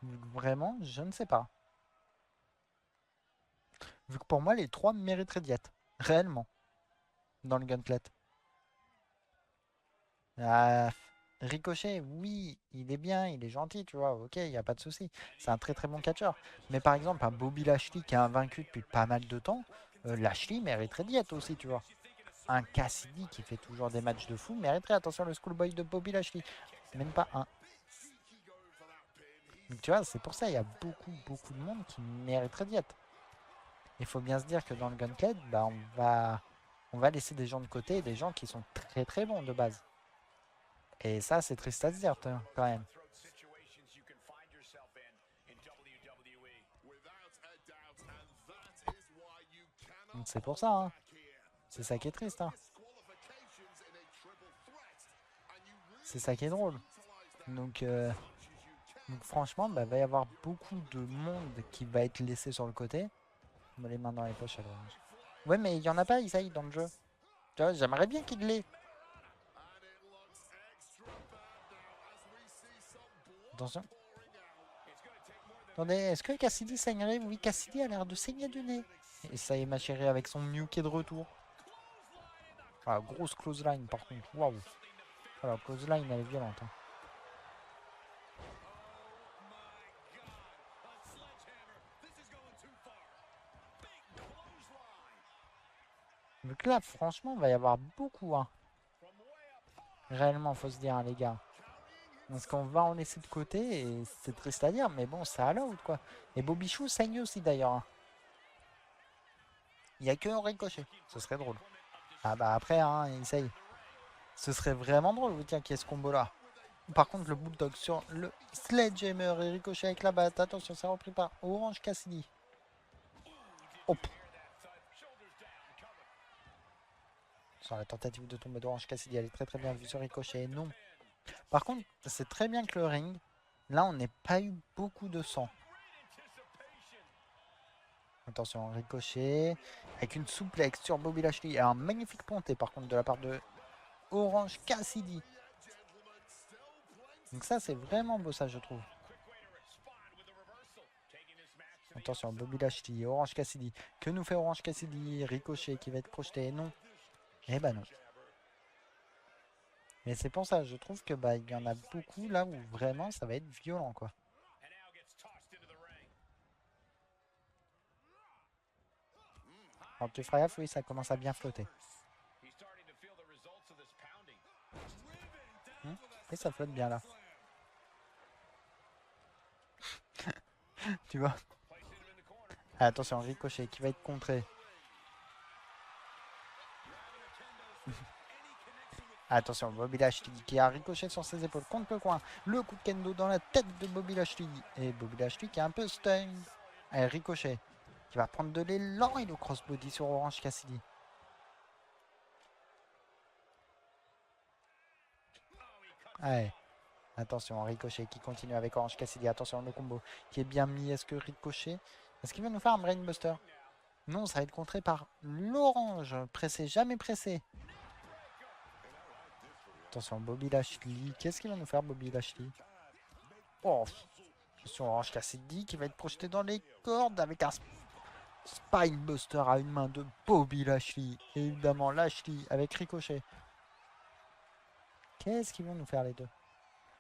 Vraiment, je ne sais pas. Vu que pour moi, les trois mériteraient d'y être. Réellement. Dans le gauntlet. Ah, Ricochet, oui, il est bien, il est gentil, tu vois. Ok, il n'y a pas de souci. C'est un très très bon catcheur. Mais par exemple, un Bobby Lashley qui est invaincu depuis pas mal de temps, Lashley mériterait d'y être aussi, tu vois. Un Cassidy qui fait toujours des matchs de fou mériterait, attention, le schoolboy de Bobby Lashley. Même pas un. Donc tu vois, c'est pour ça, il y a beaucoup de monde qui mériterait d'y être. Il faut bien se dire que dans le Gauntlet, bah, on va laisser des gens de côté et des gens qui sont très très bons de base. Et ça, c'est triste à se dire, quand même. Donc c'est pour ça, hein. C'est ça qui est triste, hein. C'est ça qui est drôle. Donc, euh, donc franchement, bah, va y avoir beaucoup de monde qui va être laissé sur le côté. Les mains dans les poches, alors. Ouais, mais il y en a pas, Isaïe, dans le jeu. Tu vois, j'aimerais bien qu'il l'ait. Attention. Attendez, est-ce que Cassidy saignerait? Oui, Cassidy a l'air de saigner du nez. Et ça y est, ma chérie, avec son Mew qui est de retour. Ah, grosse close line, par contre. Waouh. Alors, close line, elle est violente, hein. Donc là, franchement, il va y avoir beaucoup, hein. Réellement, faut se dire, hein, les gars. Parce qu'on va en laisser de côté et c'est triste à dire, mais bon, c'est à l'autre, quoi. Et Bobichou saigne aussi, d'ailleurs, hein. Il n'y a que un ricochet. Ce serait drôle. Ah bah après, hein, essaye. Ce serait vraiment drôle, vous tiens, qu'il y ait ce combo-là. Par contre, le Bulldog sur le Sledgehammer et ricochet avec la batte. Attention, c'est repris par Orange Cassidy. Hop. Sur la tentative de tomber d'Orange Cassidy, elle est très très bien vue sur ricochet. Non. Par contre, c'est très bien que le ring, là, on n'ait pas eu beaucoup de sang. Attention, ricochet. Avec une souplex sur Bobby Lashley. Et un magnifique ponté, par contre, de la part de Orange Cassidy. Donc ça, c'est vraiment beau, ça, je trouve. Attention, Bobby Lashley, Orange Cassidy. Que nous fait Orange Cassidy? Ricochet qui va être projeté. Non. Eh ben non. Mais c'est pour ça, je trouve que bah il y en a beaucoup là où vraiment ça va être violent, quoi. Alors tu feras gaffe, oui, ça commence à bien flotter. Et ça flotte bien là. Tu vois. Ah, attention, Ricochet qui va être contré. Attention, Bobby Lashley qui a Ricochet sur ses épaules contre le coin. Le coup de kendo dans la tête de Bobby Lashley. Et Bobby Lashley qui est un peu stun. Allez, Ricochet qui va prendre de l'élan et le crossbody sur Orange Cassidy. Allez, attention, Ricochet qui continue avec Orange Cassidy. Attention, le combo qui est bien mis. Est-ce que Ricochet... Est-ce qu'il va nous faire un Brainbuster? Non, ça va être contré par l'orange. Pressé, jamais pressé. Attention, Bobby Lashley. Qu'est-ce qu'il va nous faire, Bobby Lashley? Oh, attention, Orange Cassidy qui va être projeté dans les cordes avec un Spinebuster à une main de Bobby Lashley. Et évidemment, Lashley avec Ricochet. Qu'est-ce qu'ils vont nous faire, les deux?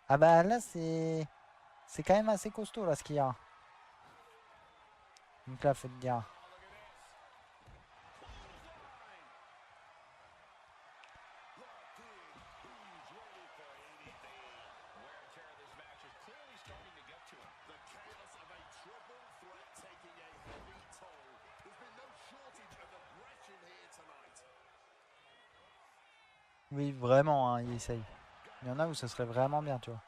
Ah bah là, c'est quand même assez costaud, là, ce qu'il y a. Donc là, faut te dire. Oui, vraiment, hein, il essaye. Il y en a où ce serait vraiment bien, tu vois.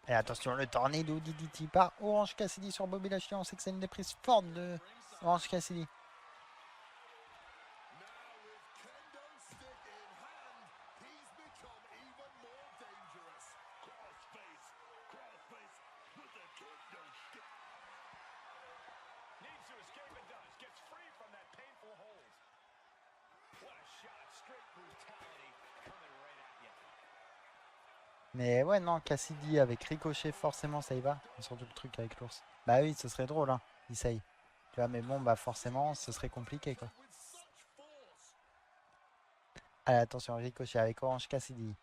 Et attention, le tornado DDT par Orange Cassidy sur Bobby Lashley. On sait que c'est une des prises fortes de Orange Cassidy. Mais ouais, non, Cassidy avec Ricochet, forcément, ça y va. Surtout le truc avec l'ours. Bah oui, ce serait drôle, hein. Essaye. Tu vois, mais bon, bah forcément, ce serait compliqué, quoi. Allez, attention, Ricochet avec Orange Cassidy.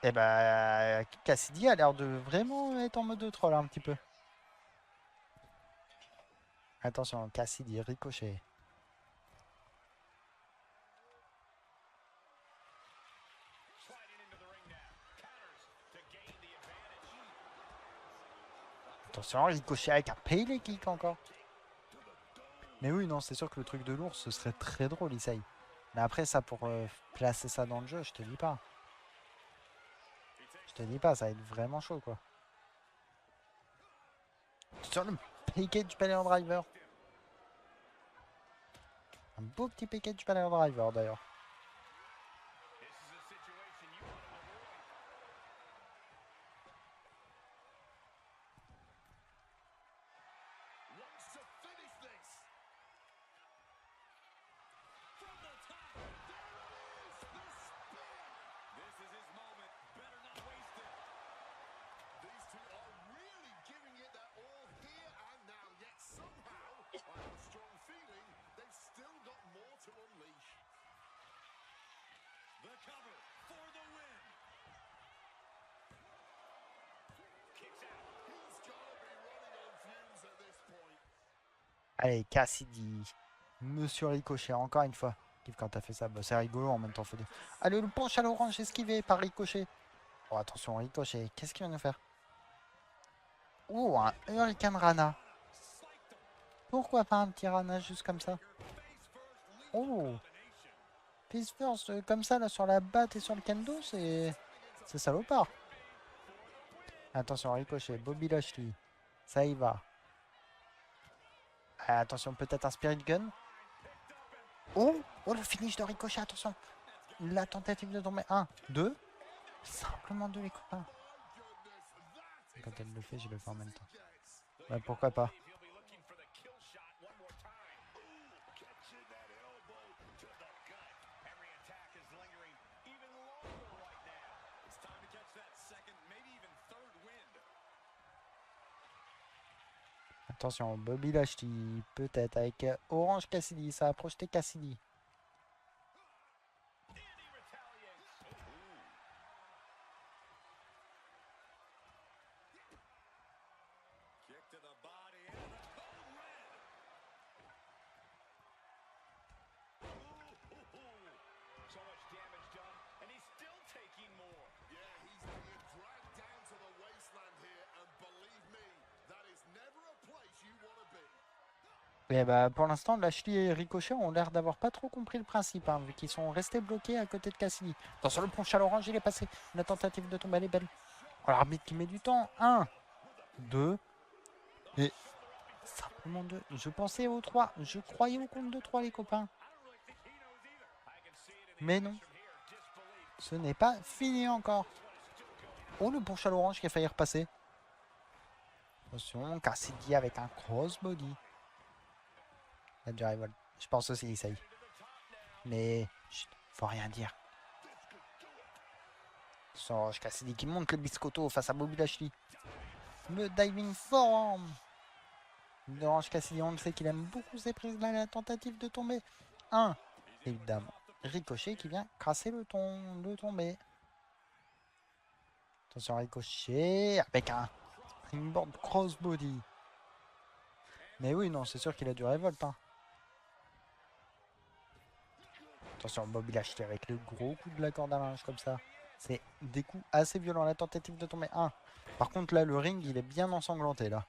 Et bah, Cassidy a l'air de vraiment être en mode troll un petit peu. Attention, Cassidy, Ricochet. Attention, Ricochet avec un Pele kick encore. Mais oui, non, c'est sûr que le truc de l'ours, ce serait très drôle, Issei. Mais après, ça, pour placer ça dans le jeu, je te dis pas. Je te dis pas, ça va être vraiment chaud, quoi. Sur le package Pele Driver. Un beau petit package Pele Driver, d'ailleurs. Allez, Cassidy. Monsieur Ricochet, encore une fois. Quand t'as fait ça, bah, c'est rigolo en même temps. Faut dire. Allez, le punch à l'orange esquivé par Ricochet. Oh, attention, Ricochet. Qu'est-ce qu'il va nous faire? Oh, un Hurricane Rana. Pourquoi pas un petit Rana juste comme ça? Oh, face first, comme ça, là, sur la batte et sur le kendo, c'est salopard. Attention, Ricochet, Bobby Lashley. Ça y va. Attention, peut-être un Spirit Gun. Oh, oh, le finish de Ricochet, attention. La tentative de tomber. 1, 2. Simplement 2, les copains. Quand elle le fait, je le fais en même temps. Ouais, pourquoi pas. Attention, Bobby Lashley, peut-être avec Orange Cassidy. Ça a projeté Cassidy. Et bah, pour l'instant, Lashley et Ricochet ont l'air d'avoir pas trop compris le principe, hein, vu qu'ils sont restés bloqués à côté de Cassidy. Attention, le punch à l'orange, il est passé. La tentative de tomber, elle est belle. Oh, l'arbitre qui met du temps. 1, 2, et simplement 2. Je pensais au 3. Je croyais au compte de 3, les copains. Mais non. Ce n'est pas fini encore. Oh, le punch à l'orange qui a failli repasser. Attention, Cassidy avec un crossbody. Il y a du rival. Je pense aussi, essaye. Mais, chut, faut rien dire. Orange Cassidy qui monte le biscotto face à Bobby Lashley. Le diving forearm d'Orange Cassidy. On le sait qu'il aime beaucoup ces prises là. La tentative de tomber. 1, évidemment. Ricochet qui vient crasser le tombé. Attention, Ricochet avec un springboard crossbody. Mais oui, non, c'est sûr qu'il a du révolte. Hein. Attention, Bobby Lashley avec le gros coup de la corde à linge comme ça. C'est des coups assez violents. La tentative de tomber. 1. Par contre, là, le ring, il est bien ensanglanté, là.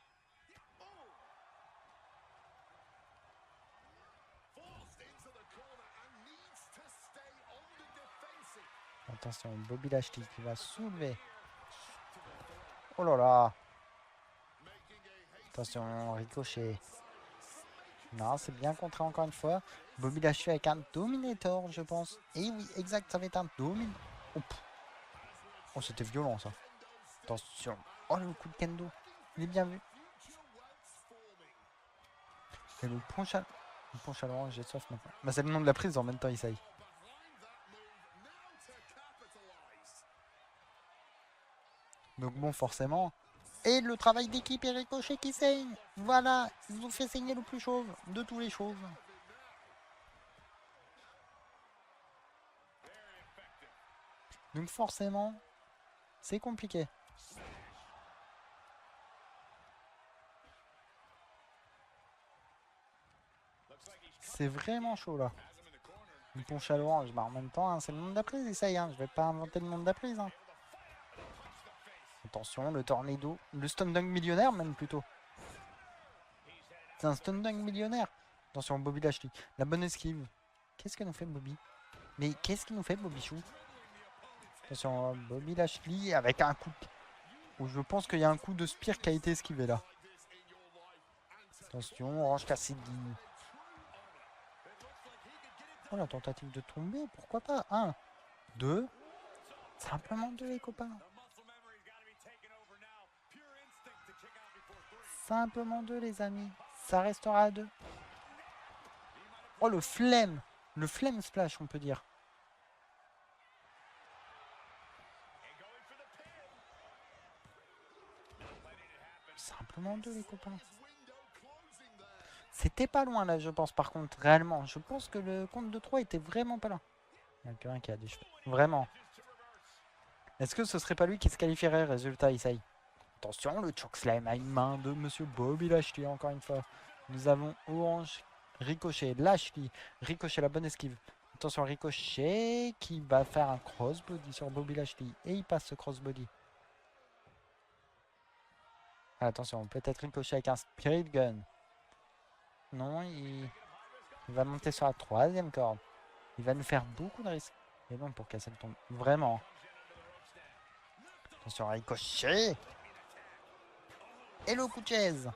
Attention, Bobby Lashley qui va soulever. Oh là là. Attention, Ricochet. Non, c'est bien contré encore une fois. Bobby Lashley avec un Dominator, je pense. Et oui, exact, ça va être un Dominator. Oh, oh, c'était violent, ça. Attention. Oh, le coup de kendo. Il est bien vu. Et le punch à... Une ponche à l'orange, j'ai soif maintenant. Bah, c'est le nom de la prise en même temps, Isaïe. Donc bon, forcément. Et le travail d'équipe et Ricochet qui saigne. Voilà, ils ont fait saigner le plus chauve de tous les chauves. Donc forcément, c'est compliqué. C'est vraiment chaud là. Une ponche à l'orange, bah en même temps, hein, c'est le monde d'apprise, essaye, hein. Je vais pas inventer le monde d'apprise. Hein. Attention, le tornado, le stun dunk millionnaire même plutôt. C'est un stun dunk millionnaire. Attention, Bobby Lashley, la bonne esquive. Qu'est-ce que nous fait Bobby? Mais qu'est-ce qu'il nous fait Bobby Chou? Attention, Bobby Lashley avec un coup. Où je pense qu'il y a un coup de spear qui a été esquivé là. Attention, Orange Cassidy. Oh, la tentative de tomber, pourquoi pas? 1, 2, simplement 2 les copains. Simplement 2 les amis. Ça restera à 2. Oh le flemme. Le flemme splash on peut dire. Simplement 2 les copains. C'était pas loin là je pense par contre réellement. Je pense que le compte de 3 était vraiment pas là. Il y en a qu'un qui a des cheveux. Vraiment. Est-ce que ce serait pas lui qui se qualifierait résultat Isaï? Attention, le chokeslam à une main de Monsieur Bobby Lashley, encore une fois. Nous avons Orange, Ricochet, Lashley. Ricochet, la bonne esquive. Attention, Ricochet qui va faire un crossbody sur Bobby Lashley. Et il passe ce crossbody. Attention, peut-être Ricochet avec un Spirit Gun. Non, il va monter sur la 3e corde. Il va nous faire beaucoup de risques. Et bon, pour casser le tombe. Vraiment. Attention, Ricochet. Et le coup de chaise.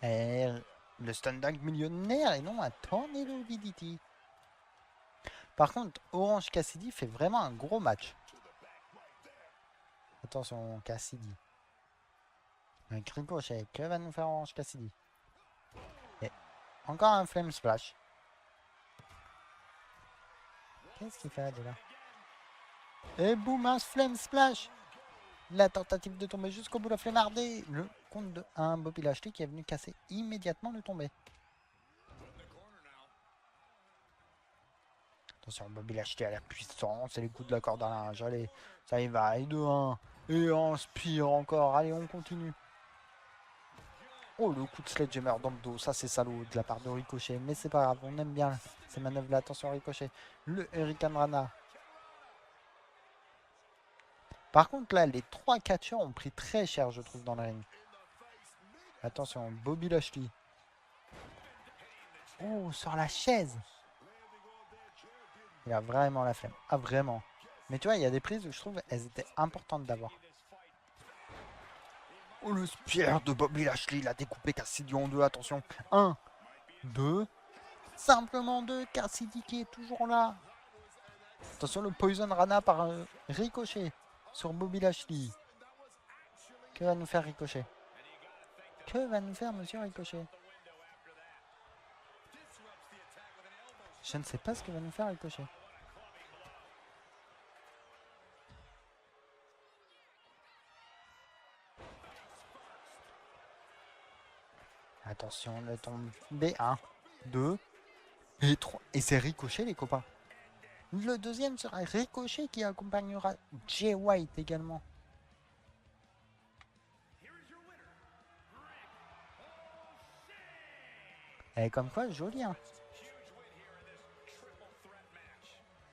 Et le stun dunk millionnaire et non un tornado VDT. Par contre, Orange Cassidy fait vraiment un gros match. Attention, Cassidy. Un Ricochet, que va nous faire Orange Cassidy? Et encore un Flame Splash. Qu'est-ce qu'il fait là déjà? Et boum, un Flame Splash. La tentative de tomber jusqu'au bout, la flemmardée. Le compte de 1, Bobby Lashley qui est venu casser immédiatement le tombé. Attention, Bobby Lashley à la puissance et les coups de la corde à linge. Allez, ça y va. Et de 1. Et en spire encore. Allez, on continue. Oh, le coup de sledgehammer dans le dos. Ça, c'est salaud de la part de Ricochet. Mais c'est pas grave. On aime bien ces manœuvres-là. Attention, Ricochet. Le Hurricane Rana. Par contre, là, les 3 catcheurs ont pris très cher, je trouve, dans le ring. Attention, Bobby Lashley. Oh, sur la chaise. Il a vraiment la flemme. Ah, vraiment. Mais tu vois, il y a des prises où je trouve elles étaient importantes d'avoir. Oh, le spear de Bobby Lashley. Il a découpé Cassidy en 2. Attention. 1, 2. Simplement 2. Cassidy qui est toujours là. Attention, le Poison Rana par Ricochet sur Bobby Lashley. Que va nous faire Ricochet? Que va nous faire Monsieur Ricochet? Je ne sais pas ce que va nous faire Ricochet. Attention, le tombé. 1, 2 et 3. Et c'est Ricochet les copains. Le deuxième sera Ricochet qui accompagnera Jay White également. Et comme quoi, joli hein.